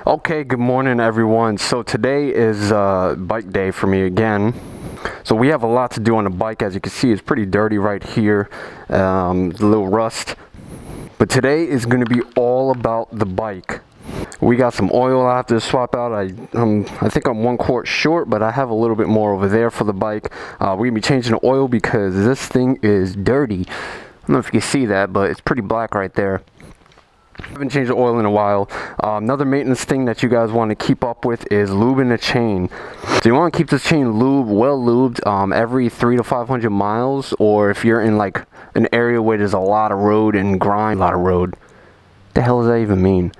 Okay, good morning everyone. So today is bike day for me again. So we have a lot to do on the bike. As you can see, it's pretty dirty right here, a little rust. But today is going to be all about the bike. We got some oil I have to swap out. I think I'm 1 quart short, but I have a little bit more over there for the bike. We're going to be changing the oil because this thing is dirty. I don't know if you can see that, but it's pretty black right there. I haven't changed the oil in a while. Another maintenance thing that you guys want to keep up with is lubing the chain. So you want to keep this chain well lubed every 300 to 500 miles, or if you're in like an area where there's a lot of road and grime. What the hell does that even mean?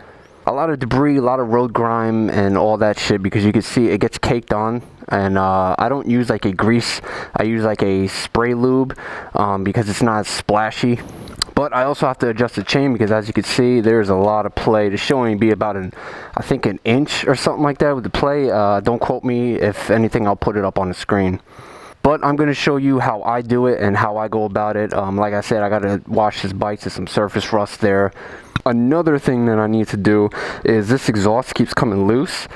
A lot of debris, a lot of road grime and all that shit, because you can see it gets caked on. And I don't use like a grease, I use like a spray lube because it's not as splashy. But I also have to adjust the chain because, as you can see, there's a lot of play. The show only be about I think an inch or something like that with the play. Don't quote me. If anything, I'll put it up on the screen. But I'm going to show you how I do it and how I go about it. Like I said, I got to wash this bike. There's some surface rust there. Another thing that I need to do is this exhaust keeps coming loose,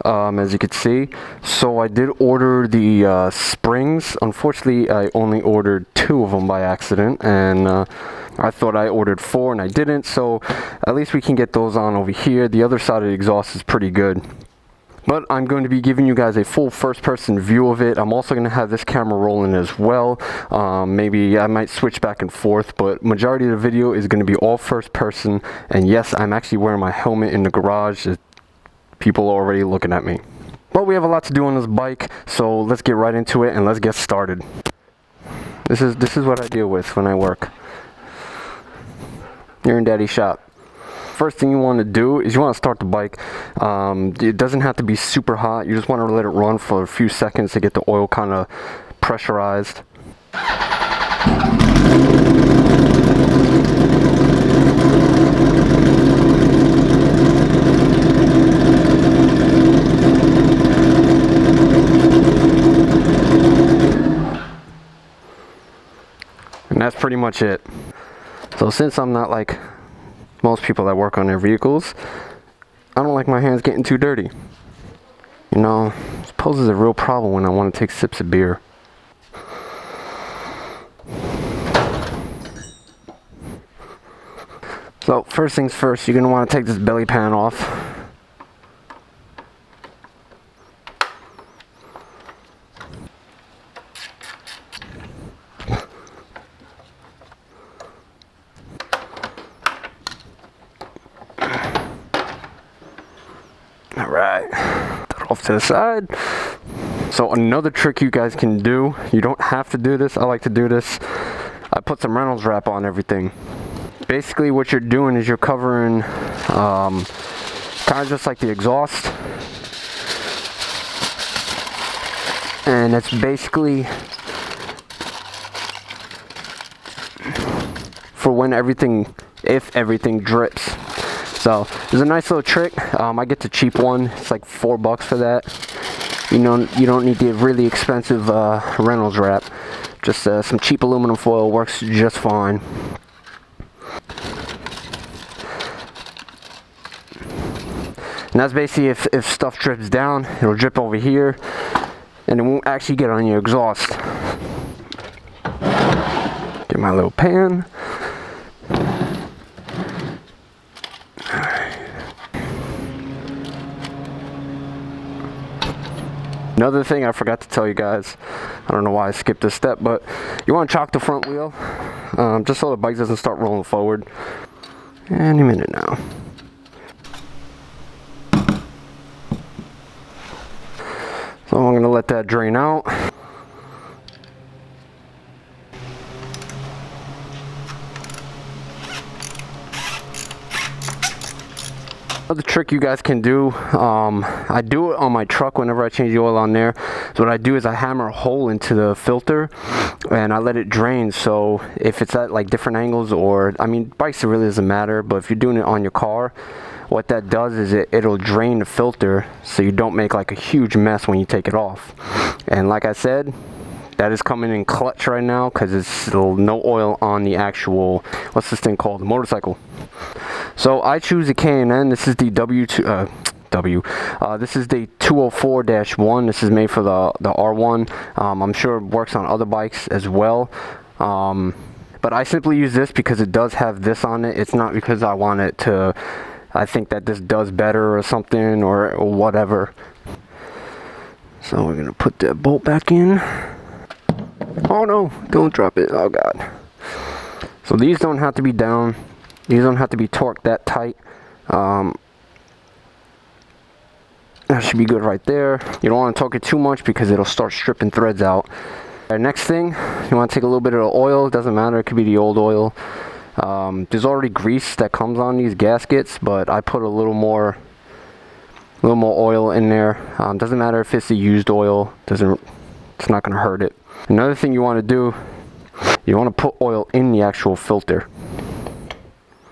as you can see. So I did order the springs. Unfortunately, I only ordered 2 of them by accident, and I thought I ordered 4 and I didn't. So at least we can get those on over here. The other side of the exhaust is pretty good. But I'm going to be giving you guys a full first-person view of it. I'm also going to have this camera rolling as well. Maybe I might switch back and forth, but majority of the video is going to be all first-person. And yes, I'm actually wearing my helmet in the garage. People are already looking at me. But we have a lot to do on this bike, so let's get right into it and let's get started. This is what I deal with when I work. You're in Daddy's shop. First thing you want to do is you want to start the bike. It doesn't have to be super hot. You just want to let it run for a few seconds to get the oil kind of pressurized. And that's pretty much it. So since I'm not like most people that work on their vehicles, I don't like my hands getting too dirty. You know, it poses a real problem when I want to take sips of beer. So first things first, you're going to want to take this belly pan off. Alright, that off to the side. So another trick you guys can do, you don't have to do this, I like to do this. I put some Reynolds wrap on everything. Basically what you're doing is you're covering kind of just like the exhaust. And it's basically for when if everything drips. So there's a nice little trick. I get the cheap one. It's like $4 for that. You know, you don't need the really expensive Reynolds wrap. Just some cheap aluminum foil works just fine. And that's basically if stuff drips down, it'll drip over here, and it won't actually get on your exhaust. Get my little pan. Another thing I forgot to tell you guys, I don't know why I skipped this step, but you want to chock the front wheel, just so the bike doesn't start rolling forward. Any minute now. So I'm going to let that drain out. Another trick you guys can do, I do it on my truck whenever I change the oil on there. So what I do is I hammer a hole into the filter and I let it drain. So if it's at like different angles, or I mean bikes, it really doesn't matter, but if you're doing it on your car, what that does is it'll drain the filter so you don't make like a huge mess when you take it off. And like I said, that is coming in clutch right now because it's still no oil on the actual, what's this thing called, the motorcycle. So I choose a K&N. This is the W. This is the 204-1. This is made for the R1. I'm sure it works on other bikes as well. But I simply use this because it does have this on it. It's not because I want it to, I think that this does better or something or whatever. So we're gonna put that bolt back in. Oh no, don't drop it, oh god. So these don't have to be down. These don't have to be torqued that tight. That should be good right there. You don't want to torque it too much because it'll start stripping threads out. Next thing, you want to take a little bit of the oil. It doesn't matter, it could be the old oil. There's already grease that comes on these gaskets, but I put a little more oil in there. Doesn't matter if it's the used oil. It's not going to hurt it. Another thing you want to do, you want to put oil in the actual filter.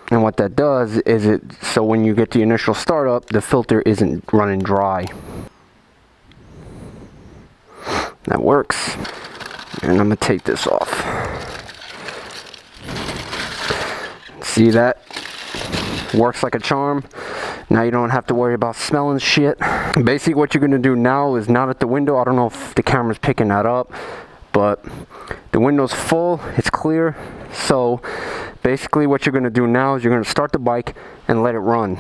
And what that does is so when you get the initial startup, the filter isn't running dry. That works. And I'm going to take this off. See that? Works like a charm. Now you don't have to worry about smelling shit. Basically what you're going to do now is not at the window. I don't know if the camera's picking that up, but the window's full, it's clear. So basically what you're going to do now is you're going to start the bike and let it run.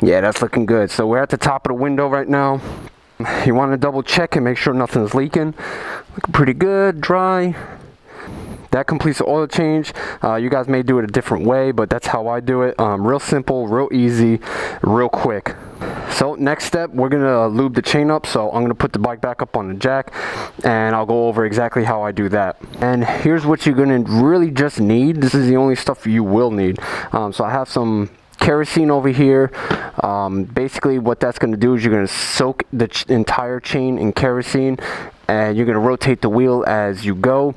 Yeah, that's looking good. So we're at the top of the window right now. You want to double check and make sure nothing's leaking. Looking pretty good, dry. That completes the oil change. You guys may do it a different way, but that's how I do it. Real simple, real easy, real quick. So next step, we're gonna lube the chain up. So I'm gonna put the bike back up on the jack and I'll go over exactly how I do that. And here's what you're gonna really just need. This is the only stuff you will need. So I have some kerosene over here. Basically what that's going to do is you're going to soak the entire chain in kerosene, and you're going to rotate the wheel as you go,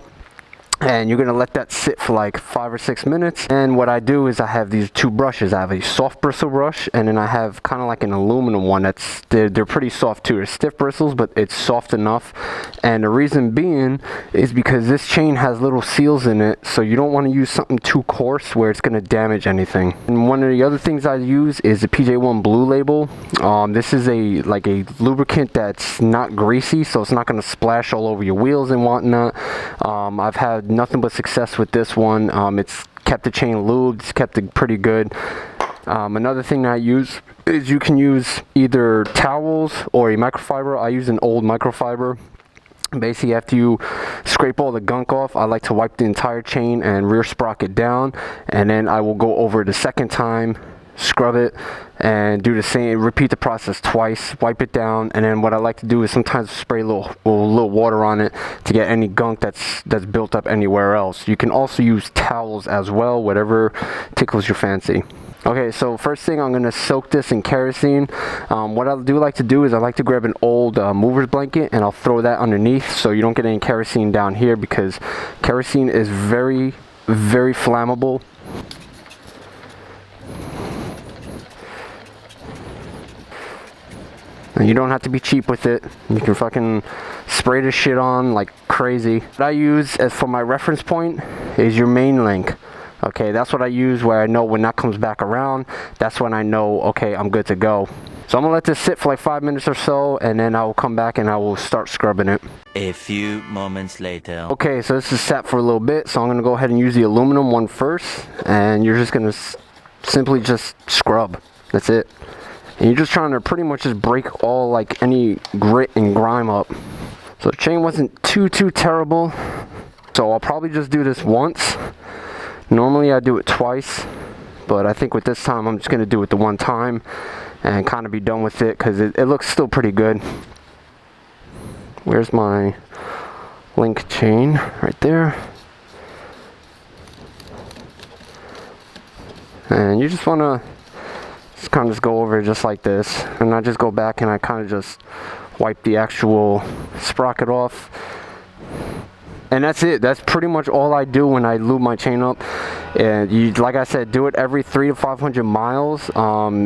and you're going to let that sit for like 5 or 6 minutes. And what I do is I have these two brushes. I have a soft bristle brush, and then I have kind of like an aluminum one. They're pretty soft too. They're stiff bristles, but it's soft enough. And the reason being is because this chain has little seals in it, so you don't want to use something too coarse where it's going to damage anything. And one of the other things I use is the PJ1 Blue Label. This is like a lubricant that's not greasy, so it's not going to splash all over your wheels and whatnot. I've had nothing but success with this one. It's kept the chain lubed, it's kept it pretty good. Another thing that I use is you can use either towels or a microfiber. I use an old microfiber. Basically, after you scrape all the gunk off, I like to wipe the entire chain and rear sprocket down, and then I will go over it a second time, scrub it, and do the same, repeat the process twice, wipe it down. And then what I like to do is sometimes spray a little water on it to get any gunk that's built up anywhere else. You can also use towels as well, whatever tickles your fancy. Okay, so first thing, I'm going to soak this in kerosene. What I do like to do is I like to grab an old mover's blanket and I'll throw that underneath so you don't get any kerosene down here, because kerosene is very, very flammable. And you don't have to be cheap with it. You can fucking spray this shit on like crazy. What I use as for my reference point is your main link. Okay, that's what I use, where I know when that comes back around, that's when I know, okay, I'm good to go. So I'm gonna let this sit for like 5 minutes or so, and then I will come back and I will start scrubbing it. A few moments later. Okay, so this is sat for a little bit, so I'm gonna go ahead and use the aluminum one first, and you're just gonna simply just scrub. That's it. And you're just trying to pretty much just break all like any grit and grime up. So the chain wasn't too terrible, so I'll probably just do this once. Normally I do it twice, but I think with this time I'm just going to do it the one time and kind of be done with it, because it looks still pretty good. Where's my link chain? Right there. And you just want to kind of just go over it just like this, and I just go back and I kind of just wipe the actual sprocket off. And that's it. That's pretty much all I do when I lube my chain up. And you, like I said, do it every 300 to 500 miles.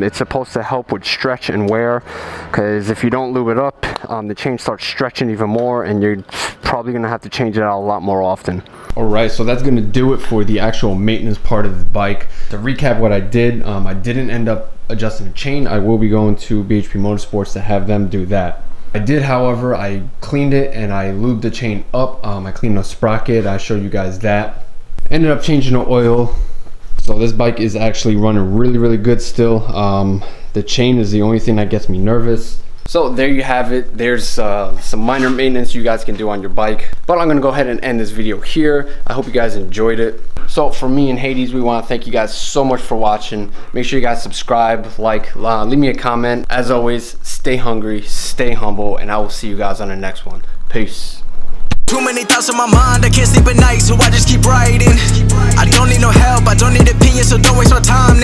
It's supposed to help with stretch and wear, because if you don't lube it up, the chain starts stretching even more, and you're probably gonna have to change it out a lot more often. Alright, so that's gonna do it for the actual maintenance part of the bike. To recap what I did, I didn't end up adjusting the chain. I will be going to BHP Motorsports to have them do that. I did, however, I cleaned it and I lubed the chain up. I cleaned the sprocket. I showed you guys that. Ended up changing the oil. So this bike is actually running really good still. The chain is the only thing that gets me nervous. So there you have it. There's some minor maintenance you guys can do on your bike. But I'm gonna go ahead and end this video here. I hope you guys enjoyed it. So for me and Hades, we want to thank you guys so much for watching. Make sure you guys subscribe, like, leave me a comment. As always, stay hungry, stay humble, and I will see you guys on the next one. Peace. Too many thoughts on my mind, I can't sleep at night, so I just keep writing. I don't need no help, I don't need opinions, so don't waste my time.